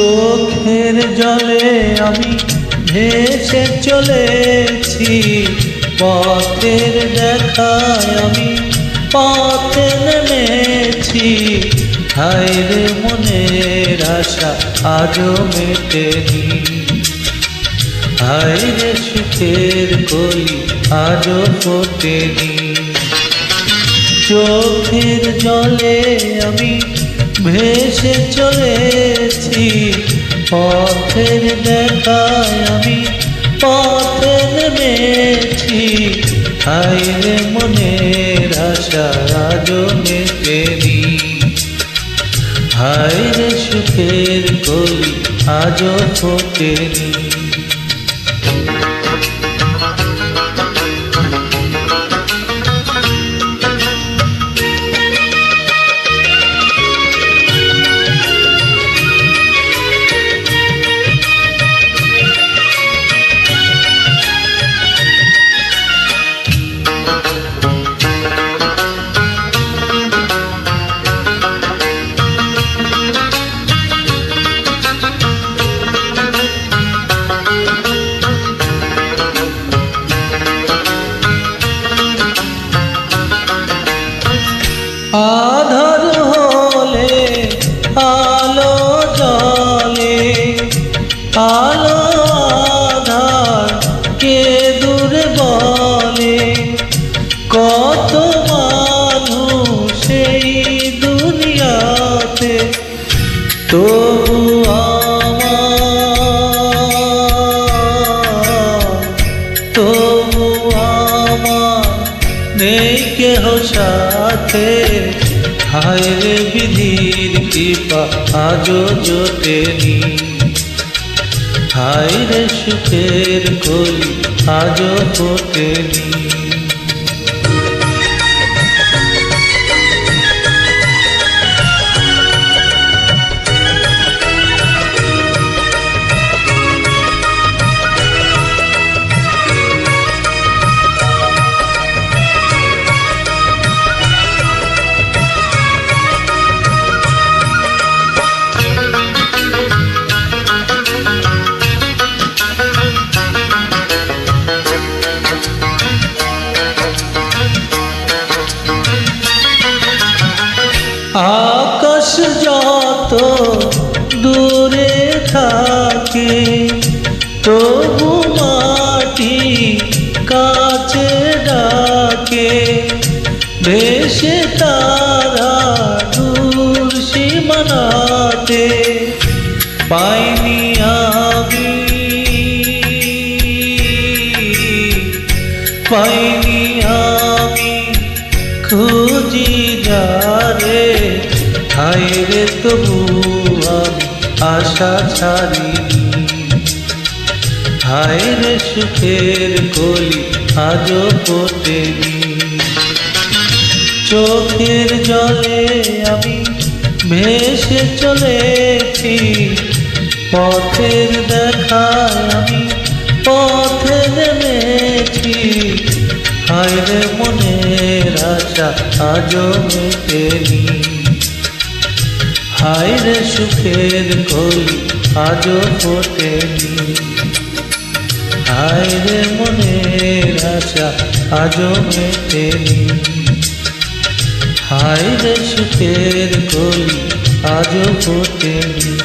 চোখের জলে আমি ভেসে চলেছি, পথের দেখায় আমি পথে নেমেছি। হায় রে মনের আশা আজও মেটেনি, হায় রে সুখের কলি আজও ফোটেনি। চোখের জলে আমি ভেসে চলেছি, পথের দেখায় আমি পথে নেমেছি। হায় রে মনের আশা আজও মেটেনি, হায় রে সুখের কলি আজও ফোটেনি। আধার হলে আলো জ্বলে, আলো আধার কে দূরে বলে। কত মানুষ এই দুনিয়াতে, তবু আমার নেই কেহ সাথে। হায় রে বিধির কৃপা আজও জোটেনি, হায় রে সুখের কলি আজও ফোটেনি। আকাশ যত দূরে থাকে, তবু মাটি কাছে ডাকে। ভেসে তারা দূর সীমানাতে, পাইনি আমি খুঁজি যারে। হায় রে তবু আমি আশা ছাড়িনি, হায় রে সুখের কলি আজও ফোটেনি। চোখের জলে আমি ভেসে চলেছি, পথের দেখায় আমি পথে নেমেছি। হায় রে মনের আশা আজও মেটেনি, হায় রে সুখের কলি আজও ফোটেনি। হায় রে মনের আশা আজও মেটেনি, হায় রে সুখের কলি আজও ফোটেনি।